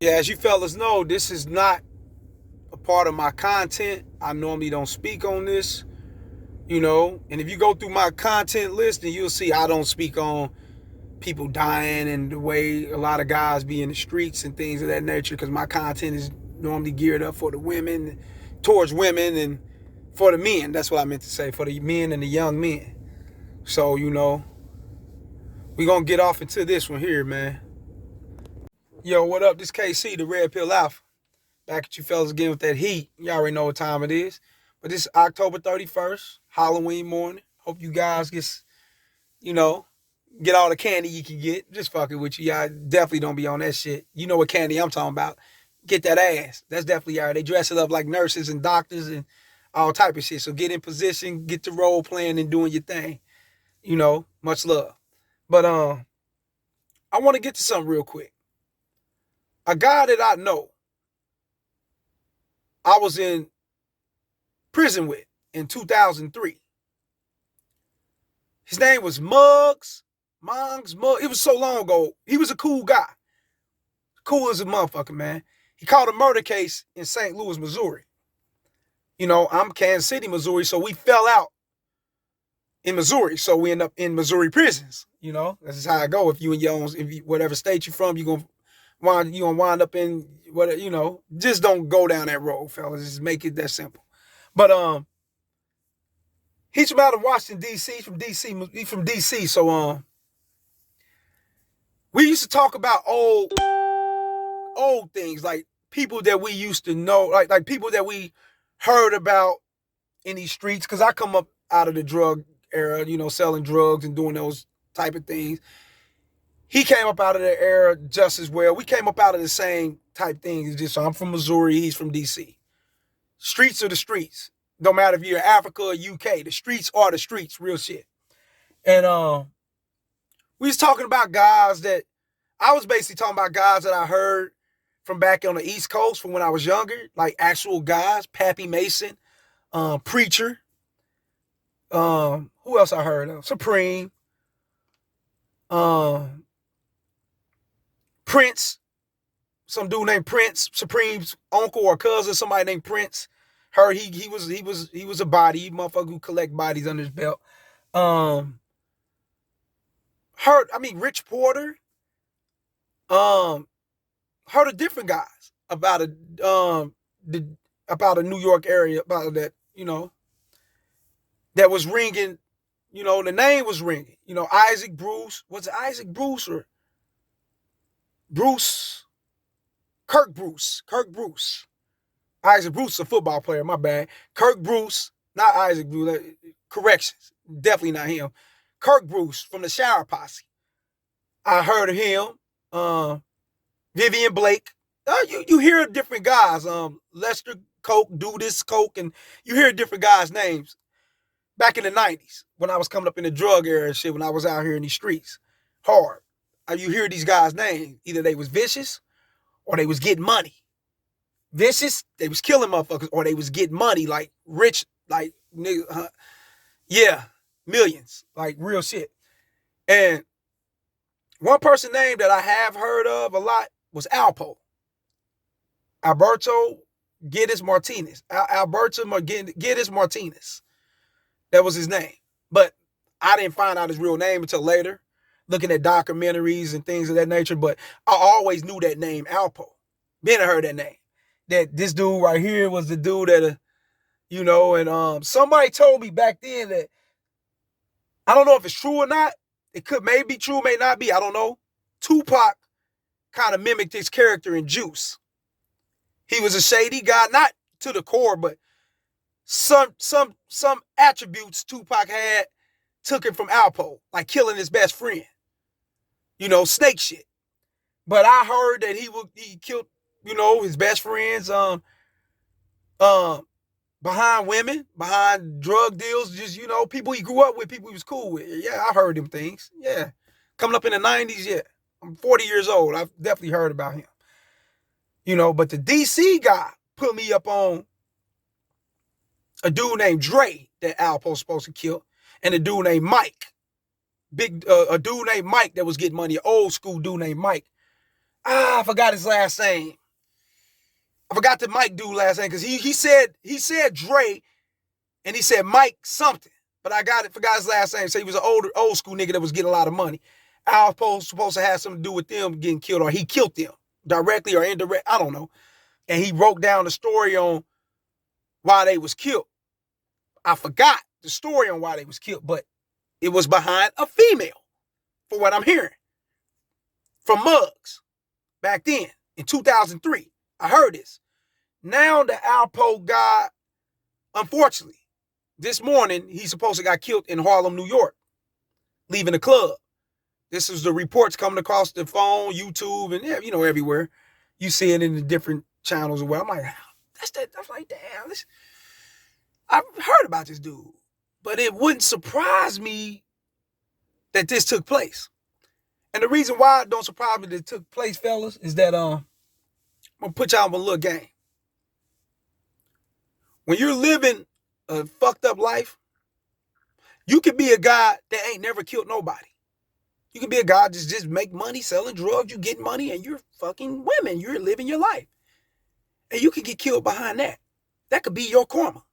Yeah, as you fellas know, this is not a part of my content. I normally don't speak on this. And if you go through my content list, then you'll see I don't speak on people dying and the way a lot of guys be in the streets and things of that nature, because my content is normally geared up for the women, towards women, and for the men. That's what I meant to say, for the men and the young men. So, we going to get off into this one here, man. Yo, what up? This KC, the Red Pill Alpha. Back at you fellas again with that heat. You already know what time it is. But this is October 31st, Halloween morning. Hope you guys you know, get all the candy you can get. Just fucking with you. Y'all definitely don't be on that shit. You know what candy I'm talking about. Get that ass. That's definitely all right. They dress it up like nurses and doctors and all type of shit. So get in position, get the role playing and doing your thing. Much love. But I want to get to something real quick. A guy that I know, I was in prison with in 2003. His name was Muggs. It was so long ago. He was a cool guy. Cool as a motherfucker, man. He caught a murder case in St. Louis, Missouri. I'm Kansas City, Missouri, so we fell out in Missouri. So we end up in Missouri prisons. That's just how I go. If you in your own, whatever state you're from, you're gonna wind up in whatever. Just don't go down that road, fellas. Just make it that simple. But he's from out of Washington, D.C. He's from D.C. So we used to talk about old things, like people that we used to know, like people that we heard about in these streets. Because I come up out of the drug era, selling drugs and doing those type of things. He came up out of the era just as well. We came up out of the same type things. Just so I'm from Missouri, he's from D.C. Streets are the streets. No matter if you're in Africa or UK, the streets are the streets, real shit. And we was talking about guys that I was basically talking about guys that I heard from back on the East Coast from when I was younger, like actual guys, Pappy Mason, Preacher. Who else I heard of? Supreme. Prince. Some dude named Prince, Supreme's uncle or cousin, somebody named Prince. Heard he was a body, motherfucker who collect bodies under his belt. Rich Porter. Heard of different guys about about a New York area, about that, that was ringing, the name was ringing. Isaac Bruce. Was it Isaac Bruce or Bruce? Kirk Bruce. Isaac Bruce, a football player, my bad. Kirk Bruce, not Isaac Bruce, corrections, definitely not him. Kirk Bruce from the Shower Posse. I heard of him. Vivian Blake. You hear different guys. Lester Coke, Do This Coke, and you hear different guys' names. Back in the 90s, when I was coming up in the drug era and shit, when I was out here in these streets, hard. You hear these guys' names. Either they was vicious or they was getting money. Vicious, they was killing motherfuckers, or they was getting money, like rich, like nigga, millions, like real shit. And one person name that I have heard of a lot was Alpo. Alberto Geddes Martinez. Alberto Geddes Martinez. That was his name. But I didn't find out his real name until later, looking at documentaries and things of that nature. But I always knew that name, Alpo. Then I heard that name. That this dude right here was the dude that, and somebody told me back then that, I don't know if it's true or not. It may be true, may not be. I don't know. Tupac kind of mimicked his character in Juice. He was a shady guy, not to the core, but some attributes Tupac had took him from Alpo, like killing his best friend. Snake shit. But I heard that he killed, his best friends behind women, behind drug deals, just, people he grew up with, people he was cool with. Yeah, I heard them things. Yeah. Coming up in the 90s, yeah. I'm 40 years old. I've definitely heard about him. But the DC guy put me up on a dude named Dre that Alpo's supposed to kill, and a dude named Mike. A dude named Mike that was getting money, an old school dude named Mike. I forgot his last name. I forgot the Mike dude last name because he said Dre and he said Mike something. But I forgot his last name. So he was an old school nigga that was getting a lot of money. I was supposed to have something to do with them getting killed, or he killed them directly or indirect. I don't know. And he broke down the story on why they was killed. I forgot the story on why they was killed, but it was behind a female, for what I'm hearing. From Muggs back then in 2003. I heard this. Now the Alpo guy, unfortunately, this morning, he's supposed to got killed in Harlem, New York, leaving the club. This is the reports coming across the phone, YouTube, and everywhere. You see it in the different channels as well. I'm like, that's that. I'm like, damn, I've heard about this dude. But it wouldn't surprise me that this took place. And the reason why it don't surprise me that it took place, fellas, is that I'm gonna put y'all on a little game. When you're living a fucked up life, you could be a guy that ain't never killed nobody. You can be a guy that just make money selling drugs, you get money, and you're fucking women. You're living your life. And you could get killed behind that. That could be your karma.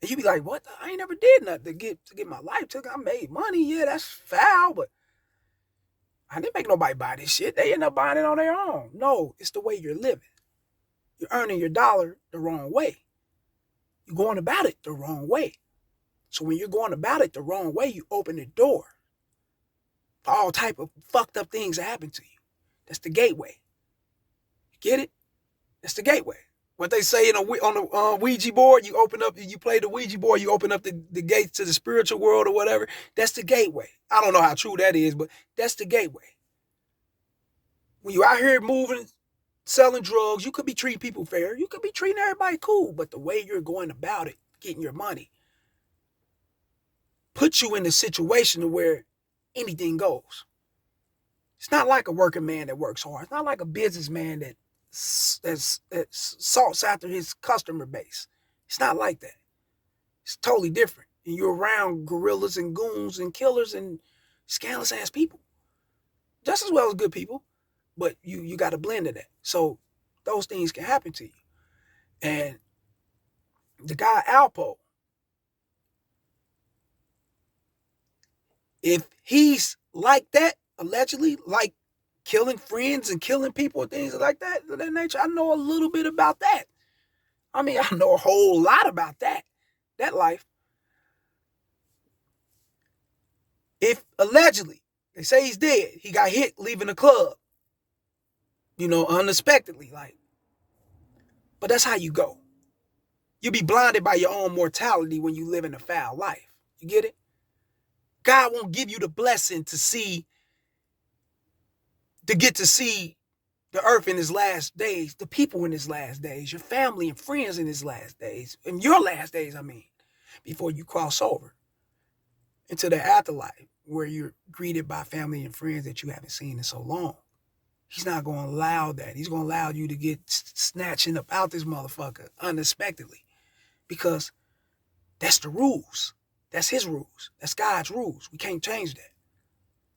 And you be like, what? I ain't never did nothing to get my life took. I made money. Yeah, that's foul, but I didn't make nobody buy this shit. They end up buying it on their own. No, it's the way you're living. You're earning your dollar the wrong way. You're going about it the wrong way. So when you're going about it the wrong way, you open the door for all type of fucked up things that happen to you. That's the gateway. You get it? That's the gateway. What they say on the Ouija board, you play the Ouija board, you open up the gates to the spiritual world or whatever. That's the gateway. I don't know how true that is, but that's the gateway. When you're out here moving, selling drugs, you could be treating people fair. You could be treating everybody cool, but the way you're going about it, getting your money, puts you in a situation where anything goes. It's not like a working man that works hard. It's not like a businessman that salts after his customer base. It's not like that. It's totally different. And you're around gorillas and goons and killers and scandalous ass people. Just as well as good people. But you got a blend of that. So those things can happen to you. And the guy Alpo, if he's like that, allegedly, like killing friends and killing people and things like that, of that nature, I know a little bit about that. I mean, I know a whole lot about that life. If allegedly, they say he's dead, he got hit leaving the club, unexpectedly, but that's how you go. You'll be blinded by your own mortality when you live in a foul life. You get it? God won't give you the blessing to get to see the earth in his last days, the people in his last days, your family and friends in his last days, in your last days, before you cross over into the afterlife where you're greeted by family and friends that you haven't seen in so long. He's not going to allow that. He's going to allow you to get snatching up out this motherfucker unexpectedly because that's the rules. That's his rules. That's God's rules. We can't change that.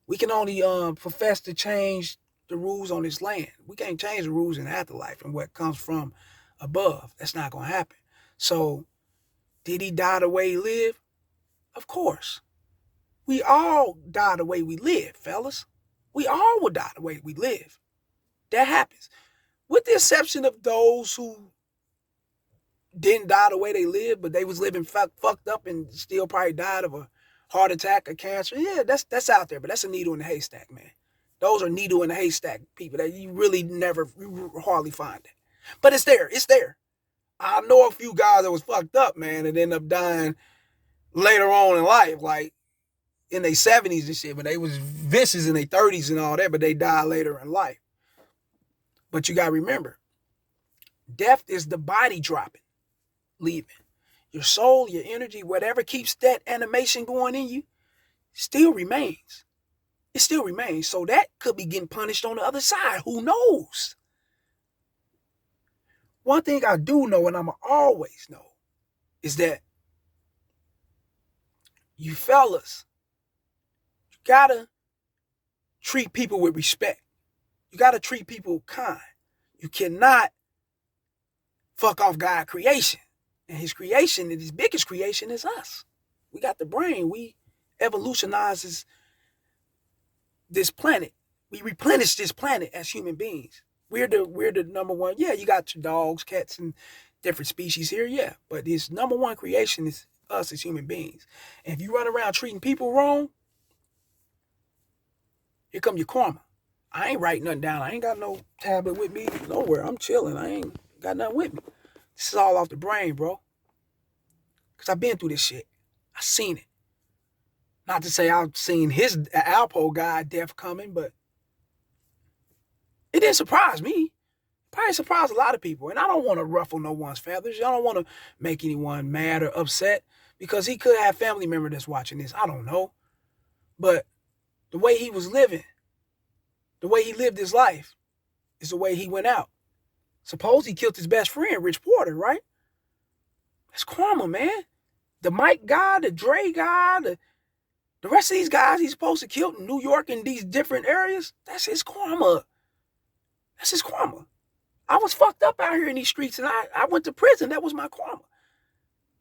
We can only profess to change the rules on this land. We can't change the rules in afterlife and what comes from above. That's not going to happen. So, did he die the way he lived? Of course. We all die the way we live, fellas. We all will die the way we live. That happens. With the exception of those who didn't die the way they lived, but they was living fucked up and still probably died of a heart attack or cancer. Yeah, that's out there, but that's a needle in the haystack, man. Those are needle in the haystack people that you hardly find it. But it's there. It's there. I know a few guys that was fucked up, man, and ended up dying later on in life, like in their 70s and shit, but they was vicious in their 30s and all that, but they died later in life. But you got to remember, death is the body dropping, leaving. Your soul, your energy, whatever keeps that animation going in you, still remains. It still remains. So that could be getting punished on the other side. Who knows? One thing I do know, and I'ma always know, is that you fellas, you gotta treat people with respect. You got to treat people kind. You cannot fuck off God's creation. And his creation, and his biggest creation is us. We got the brain. We evolutionizes this planet. We replenish this planet as human beings. We're the number one. Yeah, you got your dogs, cats, and different species here. Yeah, but this number one creation is us as human beings. And if you run around treating people wrong, here come your karma. I ain't writing nothing down. I ain't got no tablet with me nowhere. I'm chilling. I ain't got nothing with me. This is all off the brain, bro. Because I've been through this shit. I seen it. Not to say I've seen his alpo guy death coming, but it didn't surprise me. Probably surprised a lot of people. And I don't want to ruffle no one's feathers. I don't want to make anyone mad or upset because he could have family member that's watching this. I don't know. But the way he was living, the way he lived his life is the way he went out. Suppose he killed his best friend, Rich Porter, right? That's karma, man. The Mike guy, the Dre guy, the rest of these guys he's supposed to kill in New York and these different areas, that's his karma. That's his karma. I was fucked up out here in these streets and I went to prison. That was my karma.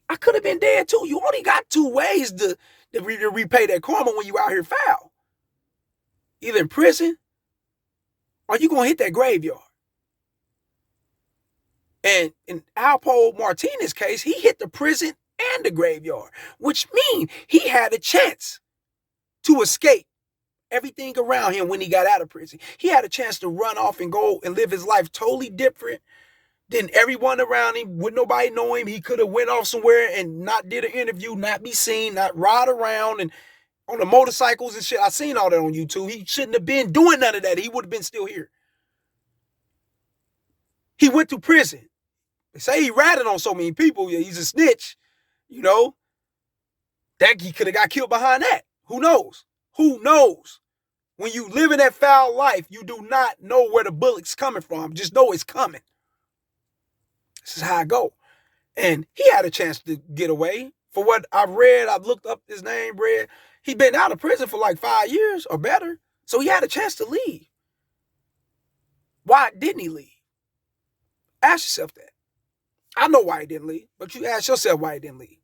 I could have been dead too. You only got two ways to repay that karma when you out here foul. Either in prison or you going to hit that graveyard. And in Alpo Martinez's case, he hit the prison and the graveyard, which means he had a chance to escape everything around him when he got out of prison. He had a chance to run off and go and live his life totally different than everyone around him. Would nobody know him? He could have went off somewhere and not did an interview, not be seen, not ride around and on the motorcycles and shit. I seen all that on YouTube. He shouldn't have been doing none of that. He would have been still here. He went to prison. They say he ratted on so many people. Yeah, he's a snitch. You know, that he could have got killed behind that. Who knows? Who knows? When you live in that foul life, you do not know where the bullet's coming from. Just know it's coming. This is how I go. And he had a chance to get away. For what I've read, I've looked up his name, read. He'd been out of prison for like 5 years or better. So he had a chance to leave. Why didn't he leave? Ask yourself that. I know why he didn't leave, but you ask yourself why he didn't leave.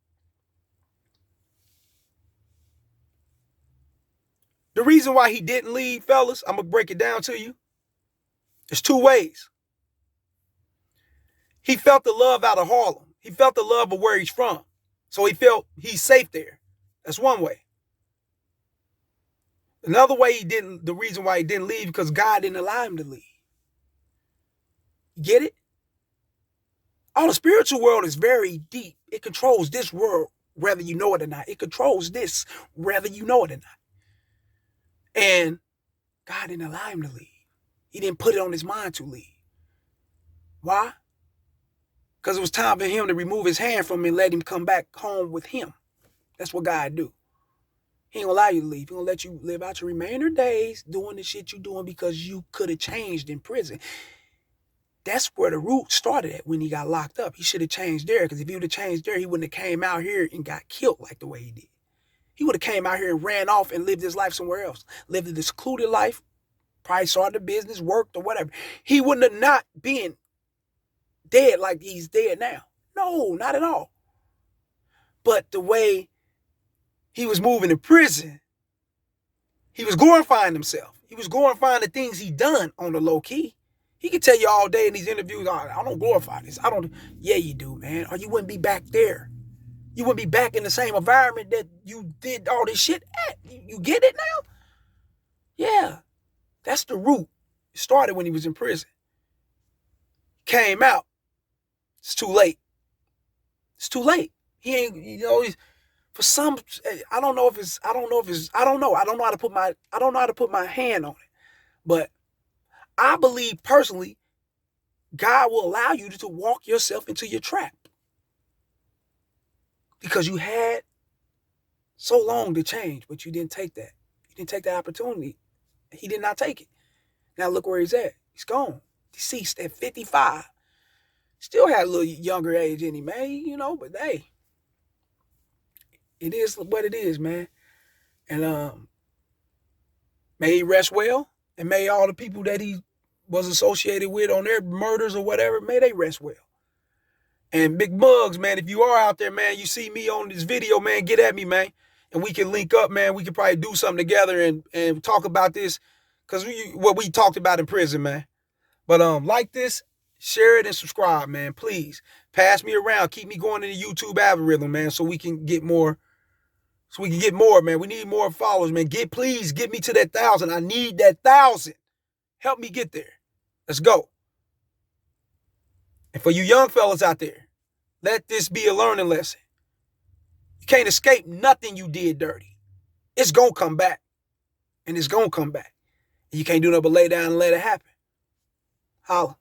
The reason why he didn't leave, fellas, I'm going to break it down to you. There's two ways. He felt the love out of Harlem. He felt the love of where he's from. So he felt he's safe there. That's one way. Another way the reason why he didn't leave, because God didn't allow him to leave. Get it? Oh, the spiritual world is very deep. It controls this world, whether you know it or not. It controls this, whether you know it or not. And God didn't allow him to leave. He didn't put it on his mind to leave. Why? Because it was time for him to remove his hand from him and let him come back home with him. That's what God do. He ain't gonna allow you to leave. He gonna let you live out your remainder days doing the shit you doing because you could have changed in prison. That's where the root started at when he got locked up. He should have changed there, because if he would have changed there, he wouldn't have came out here and got killed like the way he did. He would have came out here and ran off and lived his life somewhere else. Lived a secluded life, probably started a business, worked or whatever. He wouldn't have not been dead like he's dead now. No, not at all. But the way he was moving to prison, he was glorifying himself. He was glorifying the things he done on the low key. He could tell you all day in these interviews, I don't glorify this. I don't. Yeah, you do, man. Or you wouldn't be back there. You wouldn't be back in the same environment that you did all this shit at. You get it now? Yeah. That's the root. It started when he was in prison. Came out. It's too late. It's too late. He ain't, for some, I don't know how to put my hand on it. But I believe personally, God will allow you to walk yourself into your trap. Because you had so long to change, but you didn't take that. You didn't take that opportunity. He did not take it. Now look where he's at. He's gone. Deceased at 55. Still had a little younger age in him, man, but hey. It is what it is, man. And may he rest well. And may all the people that he was associated with on their murders or whatever, may they rest well. And Big Bugs, man, if you are out there, man, you see me on this video, man, get at me, man. And we can link up, man. We can probably do something together and talk about this. Because what we talked about in prison, man. But like this, share it and subscribe, man. Please. Pass me around. Keep me going in the YouTube algorithm, man, so we can get more. So we can get more, man. We need more followers, man. Please get me to that 1,000. I need that 1,000. Help me get there. Let's go. And for you young fellas out there, let this be a learning lesson. You can't escape nothing you did dirty. It's going to come back. And it's going to come back. And you can't do nothing but lay down and let it happen. Holla.